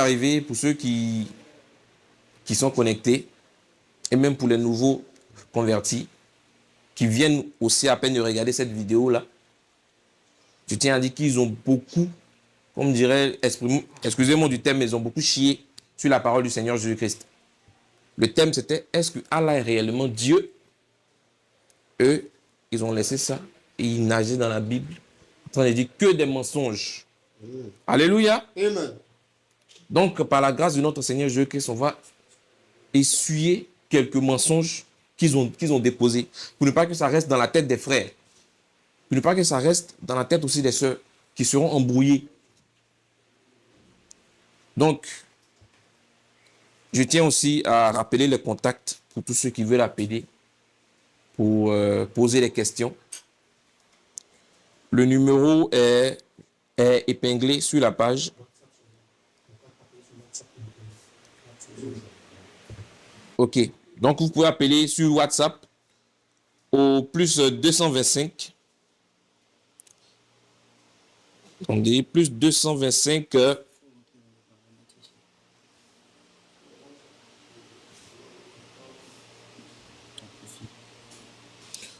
arriver pour ceux qui sont connectés, et même pour les nouveaux convertis, qui viennent aussi à peine de regarder cette vidéo-là. Je tiens à dire qu'ils ont beaucoup, comme dirait, excusez-moi du thème, mais ils ont beaucoup chié sur la parole du Seigneur Jésus-Christ. Le thème, c'était, est-ce que Allah est réellement Dieu? Eux, ils ont laissé ça et ils nageaient dans la Bible en train de dire que des mensonges. Alléluia. Amen. Donc, par la grâce de notre Seigneur Jésus-Christ, on va essuyer quelques mensonges qu'ils ont déposés pour ne pas que ça reste dans la tête des frères, pour ne pas que ça reste dans la tête aussi des sœurs qui seront embrouillées. Donc, je tiens aussi à rappeler les contacts pour tous ceux qui veulent appeler pour poser des questions. Le numéro est épinglé sur la page. Ok. Donc, vous pouvez appeler sur WhatsApp au plus 225. Attendez, plus 225.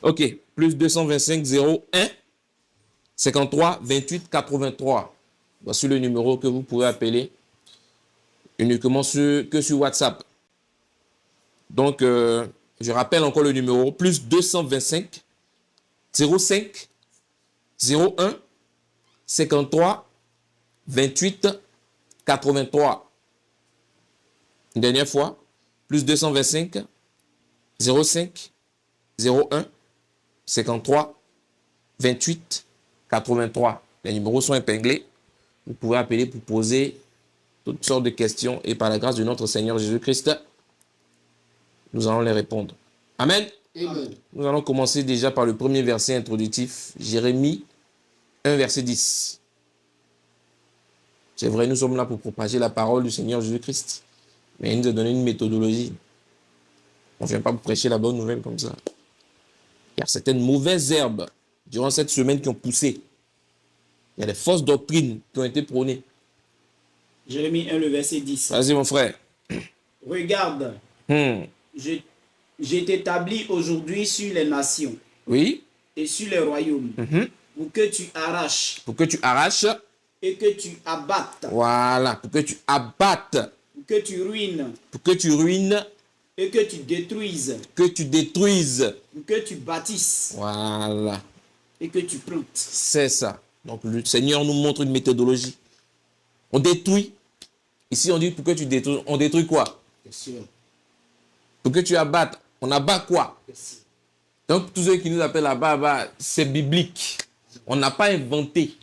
Ok. Plus 225 01 53 28 83. Voici le numéro que vous pouvez appeler uniquement que sur WhatsApp. Donc, je rappelle encore le numéro, plus 225 05 01 53 28 83. Une dernière fois, plus 225 05 01 53 28 83. Les numéros sont épinglés. Vous pouvez appeler pour poser toutes sortes de questions et par la grâce de notre Seigneur Jésus-Christ, nous allons les répondre. Amen. Amen. Nous allons commencer déjà par le premier verset introductif, Jérémie 1, verset 10. C'est vrai, nous sommes là pour propager la parole du Seigneur Jésus-Christ, mais il nous a donné une méthodologie. On ne vient pas pour prêcher la bonne nouvelle comme ça. Il y a certaines mauvaises herbes durant cette semaine qui ont poussé. Il y a des fausses doctrines qui ont été prônées. Jérémie 1, le verset 10. Vas-y, mon frère. Regarde, je t'établis aujourd'hui sur les nations Oui. et sur les royaumes pour que tu arraches Pour que tu arraches. et que tu abattes, Voilà. Pour que tu abattes. pour que tu ruines Pour que tu ruines. et que tu détruises, Que tu détruises. pour que tu bâtisses Voilà. et que tu plantes. C'est ça. Donc, le Seigneur nous montre une méthodologie. On détruit. Ici, on dit pour que tu détruis. On détruit quoi? Pour que tu abattes. On abat quoi? Donc, tous ceux qui nous appellent abat, c'est biblique. On n'a pas inventé.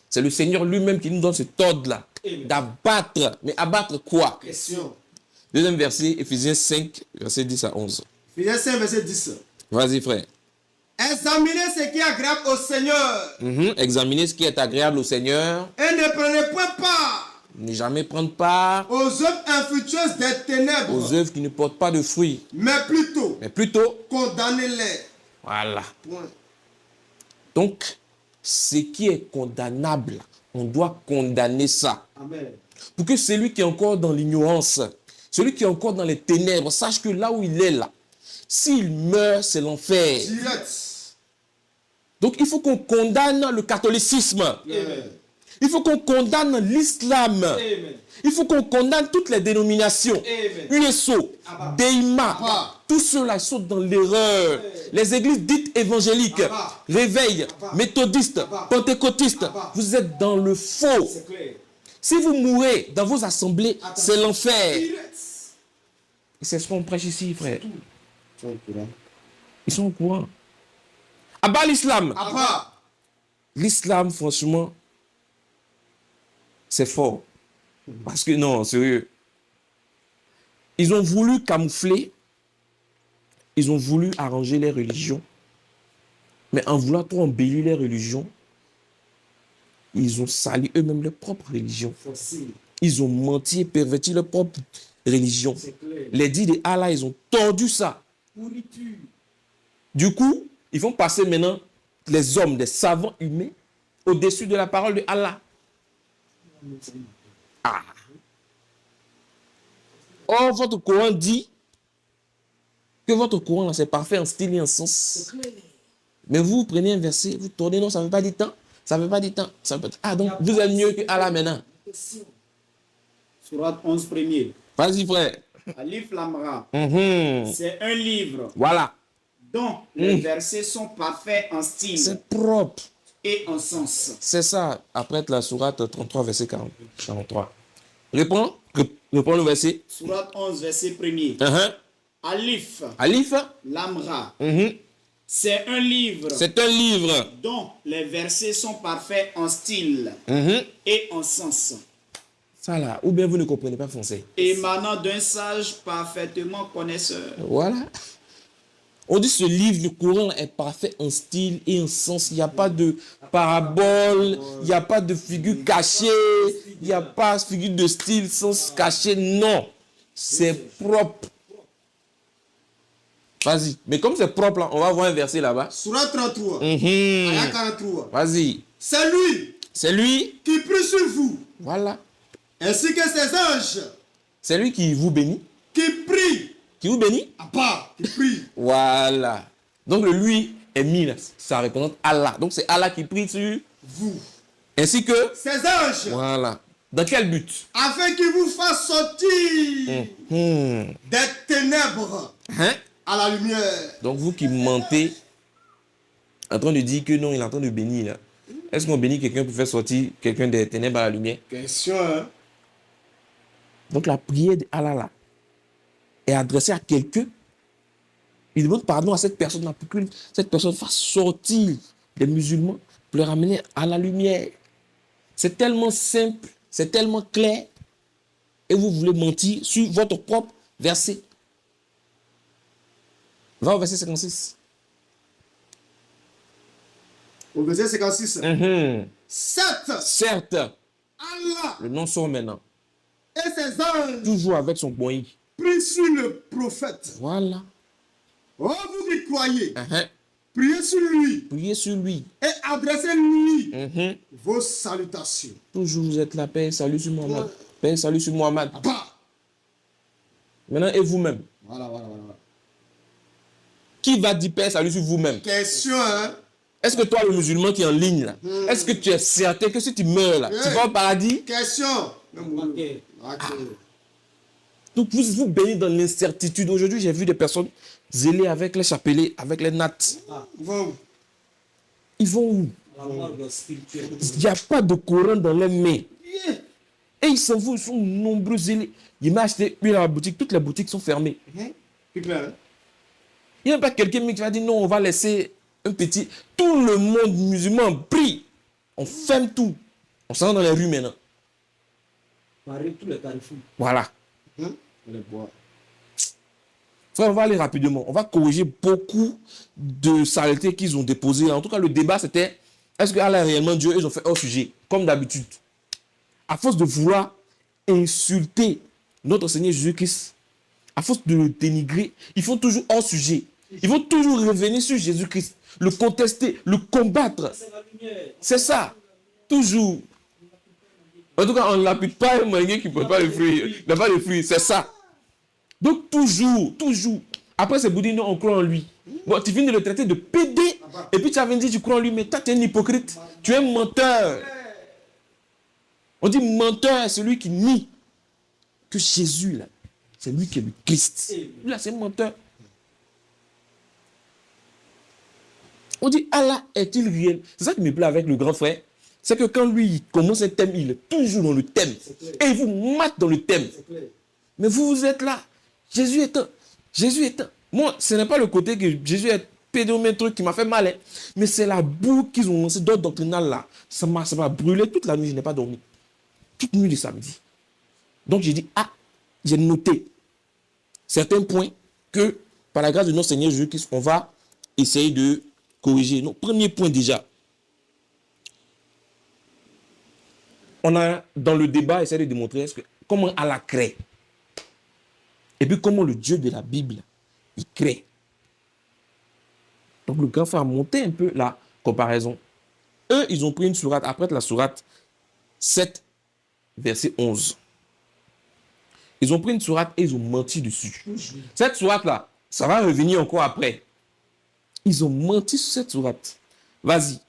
C'est le Seigneur lui-même qui nous donne cet ordre-là. D'abattre. Mais abattre quoi? Deuxième verset, Éphésiens 5, verset 10 à 11. Éphésiens 5, verset 10. Vas-y, frère. Examinez ce qui est agréable au Seigneur. Examinez ce qui est agréable au Seigneur. Et ne prenez point part Ne jamais prendre part aux œuvres infructueuses des ténèbres, aux œuvres qui ne portent pas de fruits. mais plutôt Mais plutôt, condamnez-les. voilà. Point. Donc, ce qui est condamnable, on doit condamner ça. Amen. Pour que celui qui est encore dans l'ignorance, celui qui est encore dans les ténèbres, sache que là où il est là, s'il meurt, c'est l'enfer. Direct. Donc, il faut qu'on condamne le catholicisme. Amen. Il faut qu'on condamne l'islam. Amen. Il faut qu'on condamne toutes les dénominations. Amen. USO, Deima, Abba. tous ceux-là sont dans l'erreur. Les églises dites évangéliques, Abba. Réveil, Abba. méthodistes, Abba. pentecôtistes, Abba. vous êtes dans le faux. C'est clair. Si vous mourrez dans vos assemblées, c'est l'enfer. Direct. C'est ce qu'on prêche ici, frère. Tu es au courant? Ils sont au courant. Abat l'islam. Abba. L'islam, franchement, c'est fort. Parce que non, sérieux. Ils ont voulu camoufler, ils ont voulu arranger les religions, mais en voulant trop embellir les religions, ils ont sali eux-mêmes leur propre religion. Facile. Ils ont menti et perverti leur propre religion. C'est clair. Les dits de Allah, ils ont tordu ça. Pourriture. Du coup, ils vont passer maintenant les hommes, des savants humains, au-dessus de la parole de Allah. Ah. Or, votre Coran dit que votre Coran, là, c'est parfait en style et en sens. C'est clair. Mais vous prenez un verset, vous tournez, non, ça ne veut pas dire tant. Ça ne veut pas dire tant. Ça veut pas... Ah, donc vous êtes mieux que Allah maintenant. Sourate 11 premier. Vas-y, frère. Alif Lam Ra. Mhm. C'est un livre Voilà. dont les versets sont parfaits en style C'est propre. et en sens. C'est ça. Après la sourate 33, verset 43. Réponds. Réponds le verset. Sourate 11, verset premier. Alif Alif. Lam Ra. Mhm. C'est un livre C'est un livre. dont les versets sont parfaits en style Mhm. et en sens, Ça là. Ou bien vous ne comprenez pas français. émanant d'un sage parfaitement connaisseur. Voilà. On dit ce livre, le Coran est parfait en style et en sens. Il n'y a pas de parabole, il n'y a pas de figure cachée, il n'y a pas de figure de style, sens caché. Non. C'est propre. Vas-y. Mais comme c'est propre, là, on va voir un verset là-bas. Surat 33, Mhm. ayat 43. Vas-y. C'est lui C'est lui. qui prie sur vous, Voilà. ainsi que ses anges C'est lui qui vous bénit. qui prient Qui vous bénit. à part, qui prient. Voilà. Donc le lui est mis là. Ça représente Allah. Donc c'est Allah qui prie sur Vous, ainsi que. ses anges, Voilà. Dans quel but? afin qu'il vous fasse sortir des ténèbres Hein? à la lumière. Donc vous qui mentez, en train de dire que non, il est en train de bénir là. Est-ce qu'on bénit quelqu'un pour faire sortir quelqu'un des ténèbres à la lumière? Question, hein? Donc la prière d'Allah là est adressée à quelqu'un. Il demande pardon à cette personne-là pour que cette personne fasse sortir des musulmans pour les ramener à la lumière. C'est tellement simple, c'est tellement clair. Et vous voulez mentir sur votre propre verset. Va au verset 56. Au verset 56. Certes, Certes, Allah le nom sort maintenant. et ses anges Toujours avec son point I. prient sur le prophète. Voilà. Oh, vous qui croyez, priez sur lui Priez sur lui. et adressez-lui vos salutations. Toujours vous êtes là, Père, salut sur Mohamed. Père, salut sur Mohamed. À part. Maintenant, et vous-même. Voilà. Qui va dire Père, salut sur vous-même? Question, hein? Est-ce que toi, le musulman qui est en ligne, là, est-ce que tu es certain que si tu meurs, là, tu vas au paradis? Question. Ok. Donc, vous baignez dans l'incertitude. Aujourd'hui, j'ai vu des personnes zélées avec les chapelets, avec les nattes. Bon. Ils vont où? La mort spirituelle. Il n'y a pas de Coran dans les mains. Et ils s'en vont, ils sont nombreux zélés. Il m'a acheté une à la boutique, toutes les boutiques sont fermées. Plus clair, hein? Il n'y a pas quelqu'un qui va dire non, on va laisser un petit. Tout le monde musulman prie. On ferme tout. On s'en va dans les rues maintenant. Paris, tous les carrefours. Voilà. On les boit. Frère, on va aller rapidement. On va corriger beaucoup de saletés qu'ils ont déposées. En tout cas, le débat, c'était est-ce que Allah est réellement Dieu? Ils ont fait hors sujet, comme d'habitude. À force de vouloir insulter notre Seigneur Jésus-Christ, à force de le dénigrer, ils font toujours hors sujet. Ils vont toujours revenir sur Jésus-Christ, le contester, le combattre. C'est ça. Toujours. En tout cas, on ne l'applique pas à un moyen qui ne peut pas le fruit. Il n'a pas de fruit. C'est ça. Donc, toujours. Après, c'est pour dire non, on croit en lui. Bon, tu finis de le traiter de pédé. Et puis, tu as dit, tu crois en lui, mais toi, tu es un hypocrite. Tu es un menteur. On dit menteur, celui qui nie que Jésus, là, c'est lui qui est le Christ. Lui, là, c'est un menteur. On dit Allah est-il réel? C'est ça qui me plaît avec le grand frère. C'est que quand lui il commence un thème, il est toujours dans le thème. Et il vous mate dans le thème. Mais vous êtes là. Jésus est un. Moi, ce n'est pas le côté que Jésus est pédomètre truc qui m'a fait mal. Hein. Mais c'est la boue qu'ils ont lancé d'autres doctrinales là. Ça m'a brûlé toute la nuit. Je n'ai pas dormi. Toute nuit du samedi. Donc j'ai dit, j'ai noté certains points que, par la grâce de notre Seigneur Jésus-Christ, on va essayer de corriger. Donc, premier point déjà. On a, dans le débat, essayé de démontrer comment Allah crée. Et puis, comment le Dieu de la Bible, il crée. Donc, le grand frère a monté un peu la comparaison. Eux, ils ont pris une sourate, après la sourate 7, verset 11. Ils ont pris une sourate et ils ont menti dessus. Cette sourate-là, ça va revenir encore après. Ils ont menti sur cette sourate. Vas-y.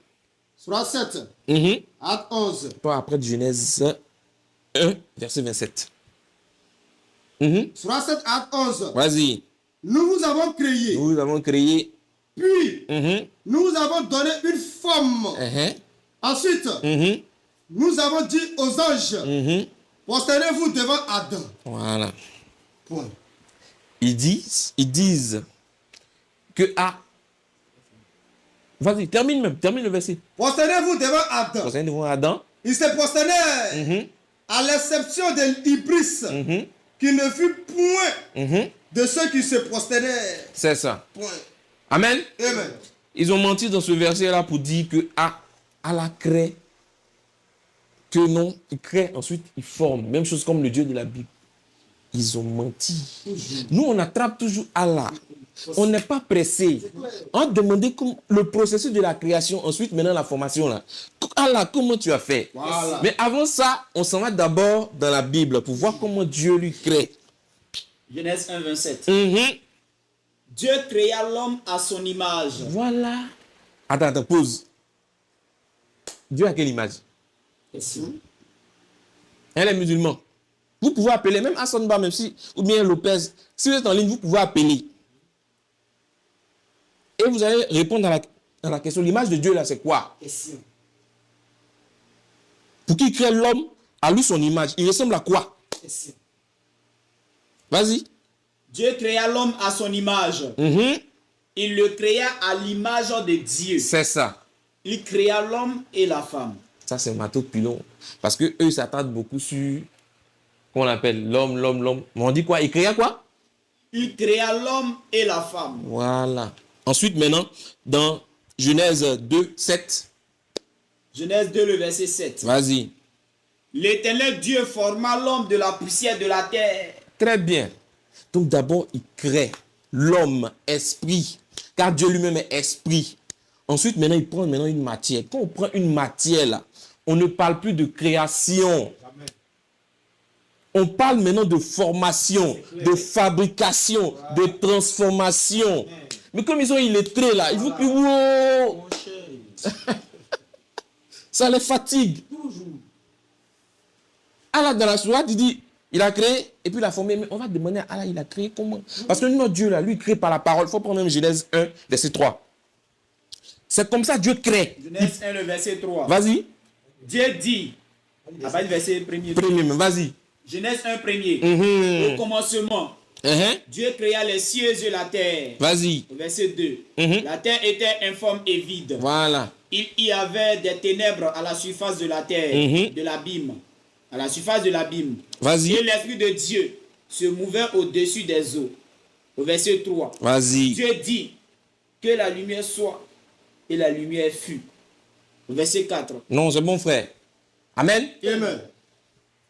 Sourate 7, Mhm. acte 11. Toi, après Genèse 1, verset 27. Mhm. Sourate 7, acte 11. Vas-y. Nous vous avons créé, Nous avons créé. puis Mhm. nous vous avons donné une forme. Mhm. Ensuite, Mhm. nous avons dit aux anges, Mhm. prosternez-vous devant Adam. Voilà. Point. Ils disent que vas-y, termine le verset. Prosternez-vous devant Adam. Vous devant Adam. Il se prosternait Mhm. à l'exception de l'Ibris, Mhm. qui ne fut point Mhm. de ceux qui se prosternaient. C'est ça. Point. Amen. Amen. Ils ont menti dans ce verset-là pour dire que Allah crée. Que non, il crée, ensuite il forme. Même chose comme le Dieu de la Bible. Ils ont menti. Nous, on attrape toujours Allah. On n'est pas pressé. On demandait le processus de la création, ensuite maintenant la formation. Là. Allah, comment tu as fait? Voilà. Mais avant ça, on s'en va d'abord dans la Bible pour voir comment Dieu lui crée. Genèse 1, 27. Mhm. Dieu créa l'homme à son image. Voilà. Attends, pause. Dieu a quelle image? Elle est musulman. Vous pouvez appeler, même Hassan Ba, même si, ou bien Lopez, si vous êtes en ligne, vous pouvez appeler. Et vous allez répondre à la question. L'image de Dieu, là, c'est quoi? Pour qu'il crée l'homme, à lui son image, il ressemble à quoi? Vas-y. Dieu créa l'homme à son image. Mhm. Il le créa à l'image de Dieu. C'est ça. Il créa l'homme et la femme. Ça, c'est Mato Pilon. Parce que eux s'attardent beaucoup sur, qu'on appelle l'homme. Mais on dit quoi? Il créa quoi? Il créa l'homme et la femme. Voilà. Ensuite, maintenant, dans Genèse 2, 7. Genèse 2, le verset 7. Vas-y. L'Éternel Dieu forma l'homme de la poussière de la terre. Très bien. Donc d'abord, il crée l'homme, esprit. Car Dieu lui-même est esprit. Ensuite, maintenant, il prend une matière. Quand on prend une matière, là, on ne parle plus de création. On parle maintenant de formation, de fabrication, de transformation. Mais comme ils sont illettrés là, il faut que... Wow, ça les fatigue. Allah dans la sourate, il dit, il a créé et puis il a formé. Mais on va demander à Allah, il a créé comment? Parce que notre Dieu là, lui, il crée par la parole. Il faut prendre même Genèse 1, verset 3. C'est comme ça Dieu crée. Genèse 1, le verset 3. Vas-y. Dieu dit, à partir du verset premier. Vas-y. Genèse 1, premier. Mhm. Au commencement, Uh-huh. Dieu créa les cieux et la terre. Vas-y. Au verset 2. Mhm. La terre était informe et vide. Voilà. Il y avait des ténèbres à la surface de la terre, Mhm. de l'abîme. À la surface de l'abîme. Vas-y. Et l'Esprit de Dieu se mouvait au-dessus des eaux. Au verset 3. Vas-y. Dieu dit que la lumière soit et la lumière fut. Au verset 4. Non, c'est bon frère. Amen. Amen.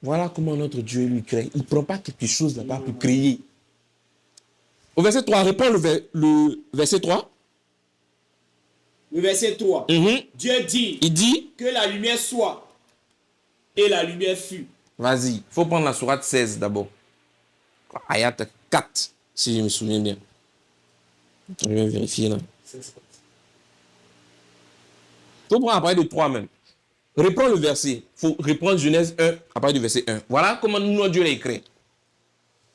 Voilà comment notre Dieu lui crée. Il ne prend pas quelque chose là-bas pour créer. Au verset 3, réponds le verset 3. Le verset 3. Mhm. Dieu dit Il dit, que la lumière soit et la lumière fut. vas-y, il faut prendre la sourate 16 d'abord. Ayat 4, si je me souviens bien. Je vais vérifier là. Il faut prendre à partir de 3 même. Reprends le verset. Il faut reprendre Genèse 1 à partir du verset 1. Voilà comment notre Dieu l'a écrit.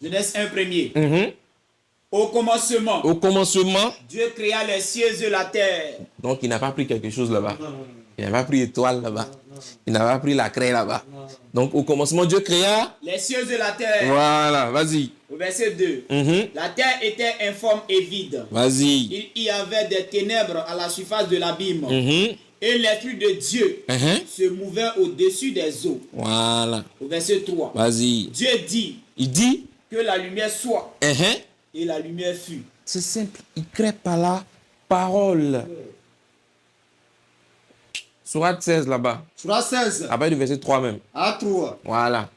Genèse 1 premier. Mhm. Au commencement, Au commencement, Dieu créa les cieux et la terre. donc il n'a pas pris quelque chose là-bas. Il n'a pas pris étoile là-bas. Il n'a pas pris la craie là-bas. Donc au commencement, Dieu créa. Les cieux et la terre. Voilà, vas-y. Au verset 2. Mhm. La terre était informe et vide. Vas-y. Il y avait des ténèbres à la surface de l'abîme. Mhm. Et l'Esprit de Dieu Mhm. se mouvait au-dessus des eaux. Voilà. Au verset 3. Vas-y. Dieu dit Il dit. que la lumière soit Mhm. et la lumière fut. C'est simple. Il crée par la parole. Sourate 16 là-bas. Sourate 16, À partir du verset 3 même. à 3. Voilà.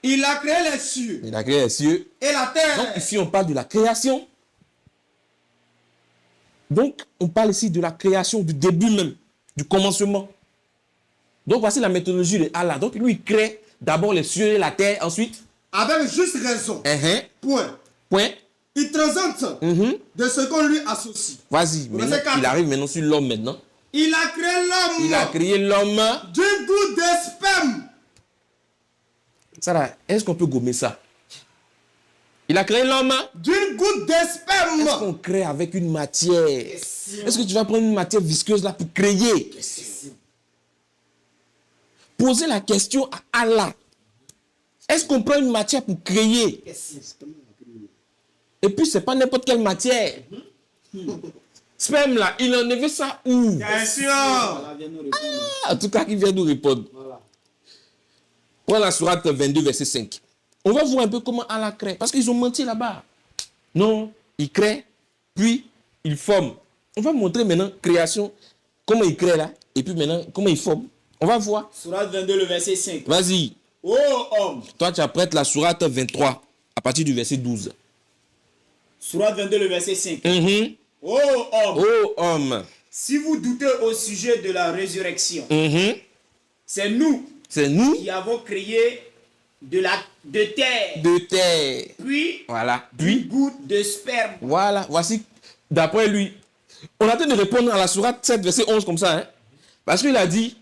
Il a créé les cieux Il a créé les cieux. et la terre. Donc ici, on parle de la création. Donc, on parle ici de la création, du début même, du commencement. Donc, voici la méthodologie de Allah. Donc, lui, il crée d'abord les cieux et la terre, ensuite avec juste raison. Point. Point. Il transcende de ce qu'on lui associe. Vas-y, Verset maintenant, 4. il arrive maintenant sur l'homme maintenant. Il a créé l'homme Il a créé l'homme. d'une goutte de sperme. Ça là, est-ce qu'on peut gommer ça? Il a créé l'homme. D'une goutte de sperme. Est-ce qu'on crée avec une matière? Est-ce que tu vas prendre une matière visqueuse là pour créer? Posez la question à Allah. Est-ce qu'on prend une matière pour créer? Et puis, c'est pas n'importe quelle matière. Sperme là, il en avait ça où? Bien sûr. Voilà, viens nous répondre. En tout cas, il vient nous répondre. Voilà. Prends la sourate 22, verset 5. On va voir un peu comment Allah crée. Parce qu'ils ont menti là-bas. Non, il crée, puis il forme. On va montrer maintenant création, comment il crée là, et puis maintenant, comment il forme. On va voir. Sourate 22, le verset 5. Vas-y. Ô homme. Toi, tu apprêtes la sourate 23, à partir du verset 12. Sourate 22, le verset 5. Ô homme. Oh homme. Si vous doutez au sujet de la résurrection, c'est nous C'est nous qui avons créé de terre, de terre. puis Voilà. une Puis, goutte de sperme. voilà. Voici, d'après lui, on a train de répondre à la sourate 7, verset 11 comme ça. Hein? Parce qu'il a dit,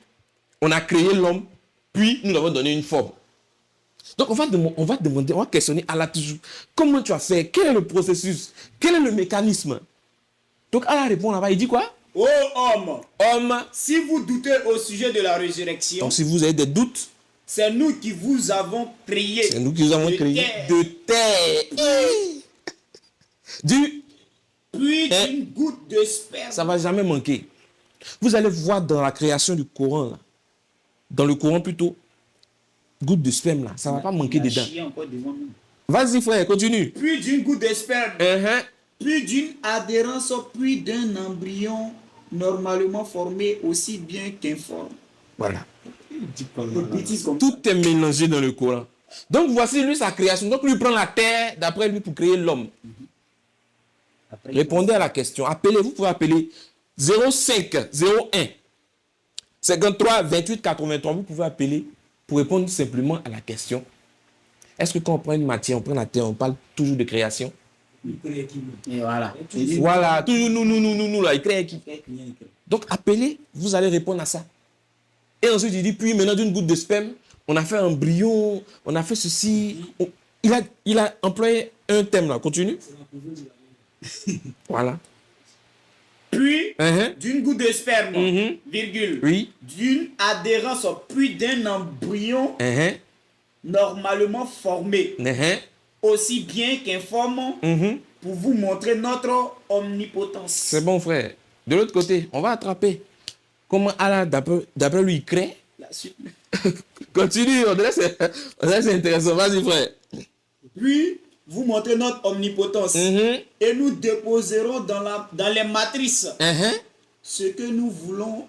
on a créé l'homme, puis nous lui avons donné une forme. Donc on va demander, on va questionner Allah toujours. Comment tu as fait? Quel est le processus? Quel est le mécanisme? Donc Allah répond là-bas, il dit quoi? Ô homme, Homme. si vous doutez au sujet de la résurrection, Donc si vous avez des doutes, c'est nous qui vous avons créé. c'est nous qui nous avons de créé terre, de terre. Du, puis d'une goutte de sperme. ça ne va jamais manquer. Vous allez voir dans la création du Coran, là, dans le Coran plutôt, goutte de sperme là, ça ne va pas manquer Il a dedans. chié encore devant nous. Vas-y frère, continue. Puis d'une goutte de sperme, Uh-huh. puis d'une adhérence, puis d'un embryon normalement formé aussi bien qu'informe. Voilà. Des bêtises comme ça. Tout est mélangé dans le Coran. Donc voici lui sa création. Donc lui prend la terre d'après lui pour créer l'homme. Après, Répondez à la question. Appelez, vous pouvez appeler 05 01 53 28 83. Vous pouvez appeler pour répondre simplement à la question. Est-ce que quand on prend une matière, on prend la terre, on parle toujours de création? Et voilà. Voilà, toujours nous, là, il crée qui? Donc appelez, vous allez répondre à ça. Et ensuite il dit, puis maintenant d'une goutte de sperme, on a fait un embryon, on a fait ceci. Il a employé un thème là, continue. Voilà. Puis Uh-huh. d'une goutte de sperme, virgule, Oui. d'une adhérence, puis d'un embryon Uh-huh. normalement formé, Uh-huh. aussi bien qu'informe, Mhm. pour vous montrer notre omnipotence. C'est bon, frère. De l'autre côté, on va attraper. Comment Allah, d'après lui, il crée. La suite. Continue, on dirait que c'est intéressant. Vas-y, frère. Puis, vous montrer notre omnipotence. Mhm. Et nous déposerons dans les matrices Uh-huh. ce que nous voulons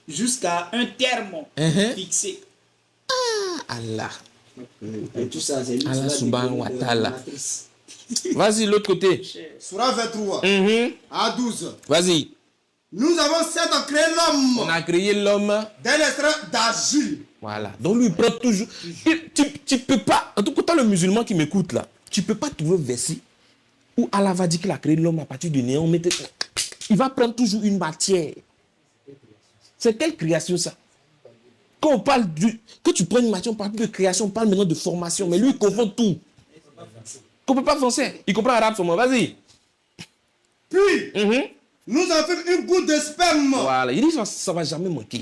jusqu'à un terme fixé. Allah. Et tout ça, c'est lui Allah qui subhanahu wa l'a ta'ala. matrice. Vas-y, l'autre côté. Surah 23 Mhm. à 12. Vas-y. Nous avons certes créé On l'homme a créé l'homme. d'un extrait d'argile. Voilà. Donc lui, il prend toujours. Tu peux pas. En tout cas, le musulman qui m'écoute là, tu peux pas trouver un verset où Allah va dire qu'il a créé l'homme à partir du néant. Il va prendre toujours une matière. C'est quelle création ça? Quand on parle que tu prends une matière, on parle plus de création, on parle maintenant de formation. Mais lui, il confond tout. Il ne comprend pas français. Il comprend arabe seulement. Vas-y. Puis, Mhm. nous avons fait une goutte de sperme Voilà. Il dit ça ne va jamais manquer.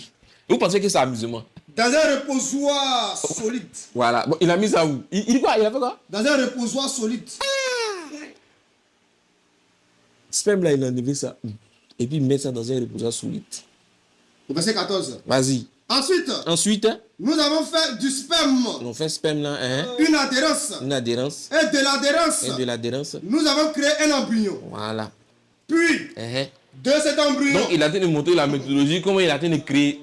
Et vous pensez que c'est amusement? dans un reposoir solide. Voilà. Bon, il a mis ça où? Il dit quoi? Il a fait quoi? Dans un reposoir solide. Sperme là, il a enlevé ça. Et puis il met ça dans un reposoir solide. Au verset 14. Vas-y. Ensuite, Ensuite, nous avons fait du sperme on fait sperme là, hein? une adhérence. Une adhérence. Et de l'adhérence, Et de l'adhérence. nous avons créé un embryon. Voilà. Puis, Hein? de cet embryon, Donc il a tenté de montrer la méthodologie, comment il a tenté de créer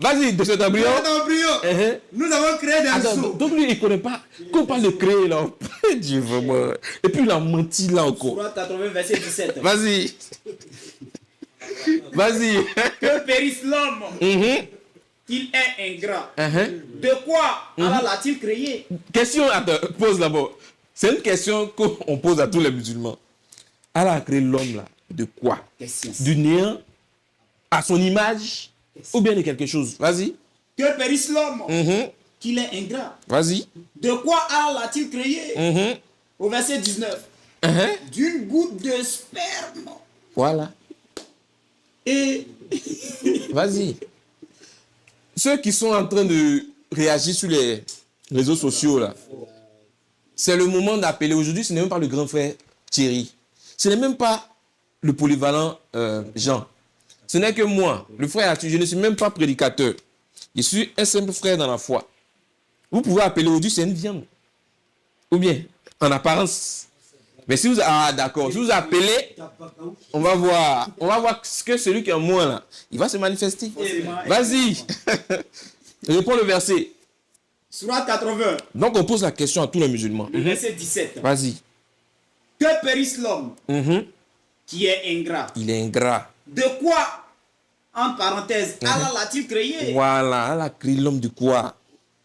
Vas-y, de cet de embryon. cet embryon, Hein? nous avons créé des Attends, os. donc lui, il ne connaît pas. Quand on parle de créer là, Dieu vraiment. Et puis il a menti là encore. Sourate 80, verset 17. Vas-y. Vas-y. Que périsse l'homme Mhm. qu'il est ingrat. Uh-huh. De quoi Allah l'a-t-il créé? Question, attends, pose d'abord. C'est une question qu'on pose à tous les musulmans. Allah a créé l'homme là. De quoi? Question. Du néant à son image ou bien de quelque chose? Vas-y. Que périsse l'homme? Mhm. Qu'il est ingrat. Vas-y. De quoi Allah l'a-t-il créé? Mhm. Au verset 19. Uh-huh. D'une goutte de sperme. Voilà. Et Vas-y. Ceux qui sont en train de réagir sur les réseaux sociaux là, c'est le moment d'appeler. Aujourd'hui, ce n'est même pas le grand frère Thierry. Ce n'est même pas le polyvalent Jean. Ce n'est que moi, le frère Arthur. Je ne suis même pas prédicateur. Je suis un simple frère dans la foi. Vous pouvez appeler aujourd'hui, c'est une viande. Ou bien, en apparence. Mais si vous... Ah, d'accord. Si vous appelez, on va voir. On va voir ce que celui qui est en moi, là, il va se manifester. Vas-y. Je prends le verset. Sourate 80, Donc, on pose la question à tous les musulmans. le verset 17. Vas-y. Que périsse l'homme Mhm. qui est ingrat? Il est ingrat. De quoi, en parenthèse, Allah l'a-t-il créé? Voilà. Elle a créé l'homme de quoi?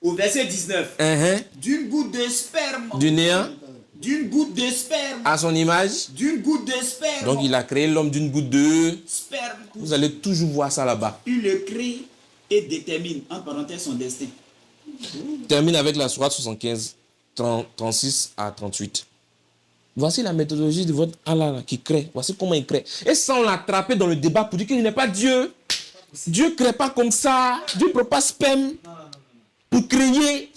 Au verset 19. Mhm. D'une goutte de sperme. Du néant D'une goutte de sperme. à son image. D'une goutte de sperme. Donc, il a créé l'homme d'une goutte de... Sperme. Vous allez toujours voir ça là-bas. Il le crée et détermine, en parenthèse, son destin. Termine avec la sourate 75, 36 à 38. Voici la méthodologie de votre Allah là, qui crée. Voici comment il crée. Et sans l'attraper dans le débat pour dire qu'il n'est pas Dieu. Dieu ne crée pas comme ça. Dieu ne prend pas sperme pour créer.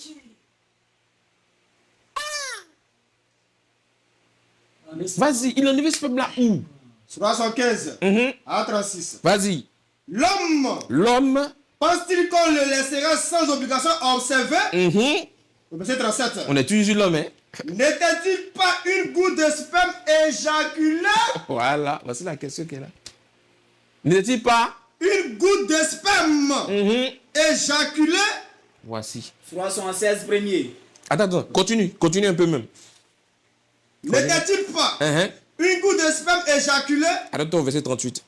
Vas-y, il enlève sperme là où? Sourate 115 Mhm. à 36. Vas-y. L'homme, L'homme. pense-t-il qu'on le laissera sans obligation observer? Mhm. Au verset 37. On est toujours sur l'homme, hein? N'était-il pas une goutte de sperme éjaculée? Voilà. Voici la question qui est là. N'est-il pas? Une goutte de sperme Mhm. éjaculée? Voici. Sourate 76 premier. Attends, continue un peu même. N'était-il pas Mhm. une goutte de sperme éjaculée? Attends au verset 38.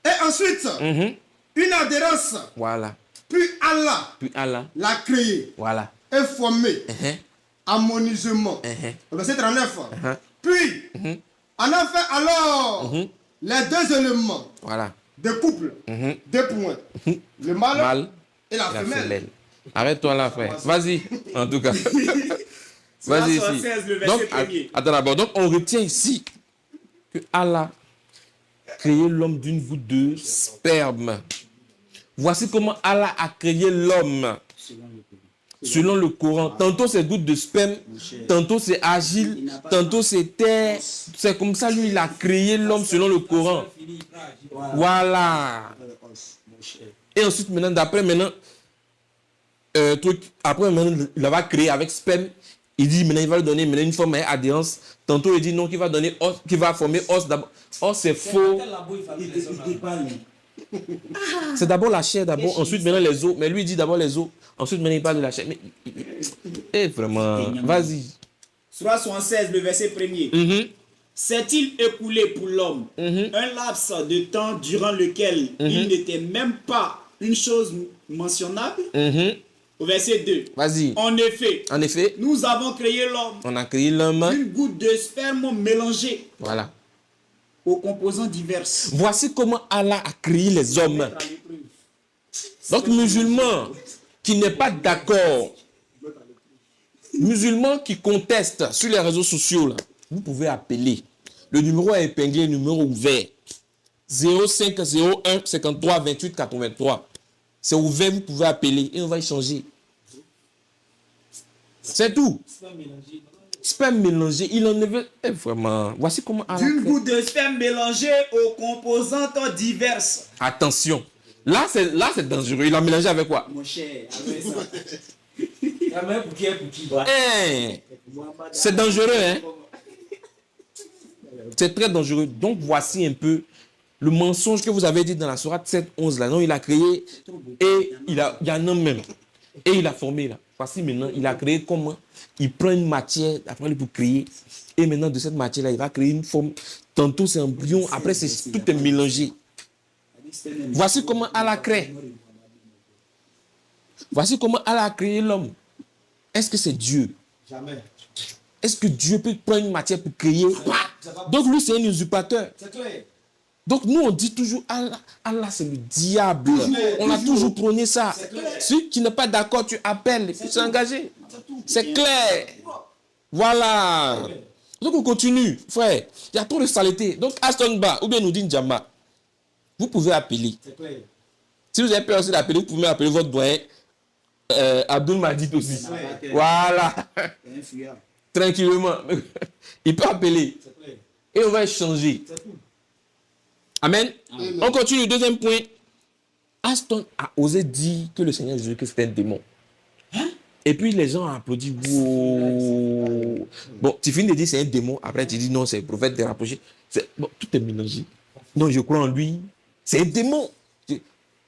Et ensuite, Mhm. une adhérence. Voilà. Puis Allah Puis Allah. l'a créé Voilà. et formé Mhm. harmonieusement. Mhm. Au verset 39. Mhm. Puis, en a fait alors Mhm. les deux éléments Voilà. de couple, Mhm. deux points. Le mâle Mal et la et la femelle. femelle. Arrête-toi là, frère. Vas-y, en tout cas. Vas-y Sourate ici. 76, le verset Donc, premier. attends d'abord. Donc, on retient ici que Allah a créé l'homme d'une goutte de sperme. Voici comment Allah a créé l'homme. Selon le Coran. Tantôt c'est goutte de sperme, tantôt c'est agile, tantôt c'est terre. C'est comme ça, lui, il a créé l'homme selon le Coran. Voilà. Et ensuite, maintenant, d'après maintenant, après maintenant, il va créer avec sperme. Il dit maintenant, il va lui donner maintenant une forme à adhérence. Tantôt, il dit non, qu'il va donner os, qu'il va former os d'abord. Os, c'est faux. C'est d'abord la chair, d'abord, ensuite maintenant les os. Mais lui, il dit d'abord les os, ensuite maintenant il parle de la chair. Mais, vraiment, vas-y. Sourate 76, le verset premier. Mhm, S'est-il écoulé pour l'homme mhm, un laps de temps durant lequel il n'était même pas une chose mentionnable? mhm. Au verset 2. Vas-y. En effet, En effet, nous avons créé l'homme on a créé l'homme. d'une goutte de sperme mélangée Voilà. aux composants divers. Voici comment Allah a créé les hommes. Donc, musulman qui n'est pas d'accord, musulman qui conteste sur les réseaux sociaux, là, vous pouvez appeler. Le numéro est épinglé, le numéro ouvert. 0501 53 28 83. C'est ouvert, vous pouvez appeler et on va échanger. C'est tout. Sperme mélangé, il en avait. Vraiment. Voici comment Allah D'une crée. goutte de sperme mélangée aux composantes diverses. Attention. Là, c'est dangereux. Il a mélangé avec quoi? Mon cher, avec ça. Hein, c'est dangereux, hein? C'est très dangereux. Donc, voici un peu le mensonge que vous avez dit dans la sourate 7, 11. Là. Non, il a créé et il y a un homme même. Et il a formé là. Voici maintenant, il a créé comment? Il prend une matière, après pour créer. Et maintenant, de cette matière-là, il va créer une forme. Tantôt, c'est un embryon. Après, tout est mélangé. Voici comment Allah crée. Voici comment Allah a créé l'homme. Est-ce que c'est Dieu? Jamais. Est-ce que Dieu peut prendre une matière pour créer? Donc lui, c'est un usurpateur. C'est clair. Donc nous, on dit toujours Allah, Allah c'est le diable. On a toujours. toujours prôné ça. C'est clair. Celui qui n'est pas d'accord, tu appelles et puis tu es engagé. C'est clair. Propre. Voilà. C'est clair. Donc on continue, frère. Il y a trop de saleté. Donc Aston Ba, ou bien nous dit Njama, vous pouvez appeler. C'est clair. Si vous avez peur aussi d'appeler, vous pouvez appeler votre doyen Abdul Majid aussi. Ouais. Voilà. C'est un fuyard. Tranquillement. Il peut appeler. C'est clair. Et on va échanger. C'est tout. Amen. Amen. On continue. Deuxième point. Aston a osé dire que le Seigneur Jésus Christ est un démon. Et puis les gens ont applaudi. Wow. Bon, tu finis de dire c'est un démon. Après, tu dis non, c'est le prophète de rapproché. Bon, tout est mélangé. Non, je crois en lui. C'est un démon.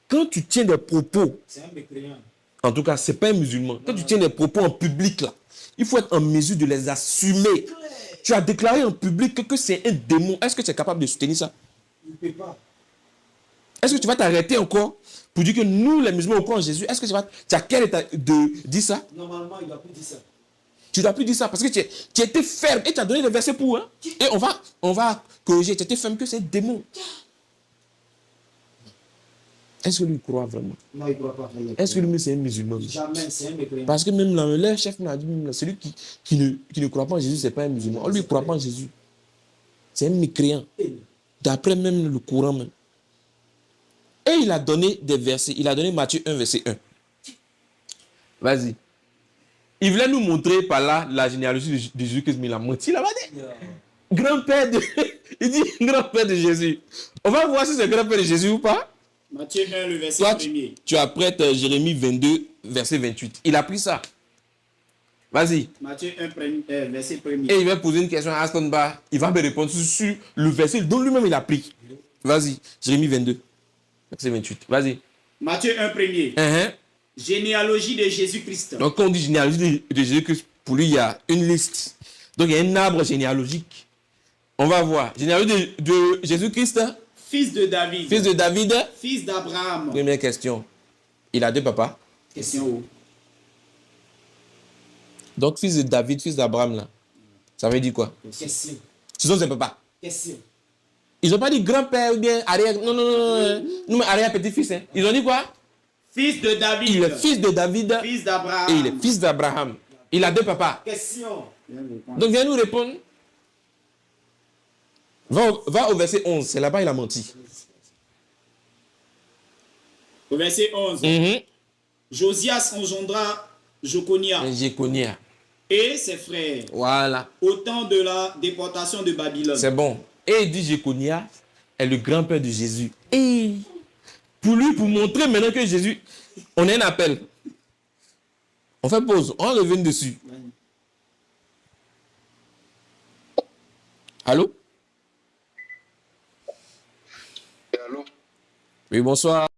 Quand tu tiens des propos, C'est un mécréant. en tout cas, ce n'est pas un musulman. Quand tu tiens des propos en public, là, il faut être en mesure de les assumer. Tu as déclaré en public que c'est un démon. Est-ce que tu es capable de soutenir ça? Il ne peut pas. Est-ce que tu vas t'arrêter encore pour dire que nous, les musulmans, on croit en Jésus? Est-ce que tu as quel état de dire ça? Normalement, il ne doit plus dire ça. Tu ne dois plus dire ça parce que tu étais ferme et tu as donné des versets pour. Hein? Et on va corriger. Tu étais ferme que c'est un démon. Est-ce que lui croit vraiment? Non, il ne croit pas. Est-ce que lui, c'est un musulman? Jamais, c'est un mécréant. Parce que même le chef m'a dit, même celui qui ne croit pas en Jésus, ce n'est pas un musulman. Lui, il ne croit pas en Jésus. C'est un mécréant. D'après même le courant même. Et il a donné des versets. Il a donné Matthieu 1, verset 1. Vas-y. Il voulait nous montrer par là la généalogie de Jésus-Christ, mais il a menti là-bas. Grand-père de... Il dit grand-père de Jésus. On va voir si c'est grand-père de Jésus ou pas. Matthieu 1, le verset Toi, 1er. tu apprêtes Jérémie 22, verset 28. Il a pris ça. Vas-y. Matthieu 1, verset 1er. Et il va poser une question à Aston Bar. Il va me répondre sur le verset dont lui-même il a pris. Vas-y. Jérémie 22, verset 28. Vas-y. Matthieu 1, 1er. Uh-huh. Généalogie de Jésus-Christ. Donc, quand on dit généalogie de Jésus-Christ, pour lui, il y a une liste. Donc, il y a un arbre généalogique. On va voir. Généalogie de Jésus-Christ, hein? Fils de David. Fils de David. Fils d'Abraham. Première question. Il a deux papas. Question où? Donc, fils de David, fils d'Abraham, là. Ça veut dire quoi? Question. Ce sont ses papas. Question. Ils n'ont pas dit grand-père ou bien arrière. Non, non, non, non. Non, mais arrière-petit-fils. Hein. Ils ont dit quoi? Fils de David. Il est fils de David Fils et d'Abraham. il est fils d'Abraham. Il a deux papas. Question. Donc, viens nous répondre. Va au verset 11. C'est là-bas il a menti. Au verset 11. Josias engendra Joconia Jéconia. et ses frères Voilà. au temps de la déportation de Babylone. C'est bon. Et il dit Jéconia est le grand-père de Jésus. Et pour lui, pour montrer maintenant que Jésus, on a un appel. On fait pause. On revient dessus. Allô? Allô? Oui, bonsoir.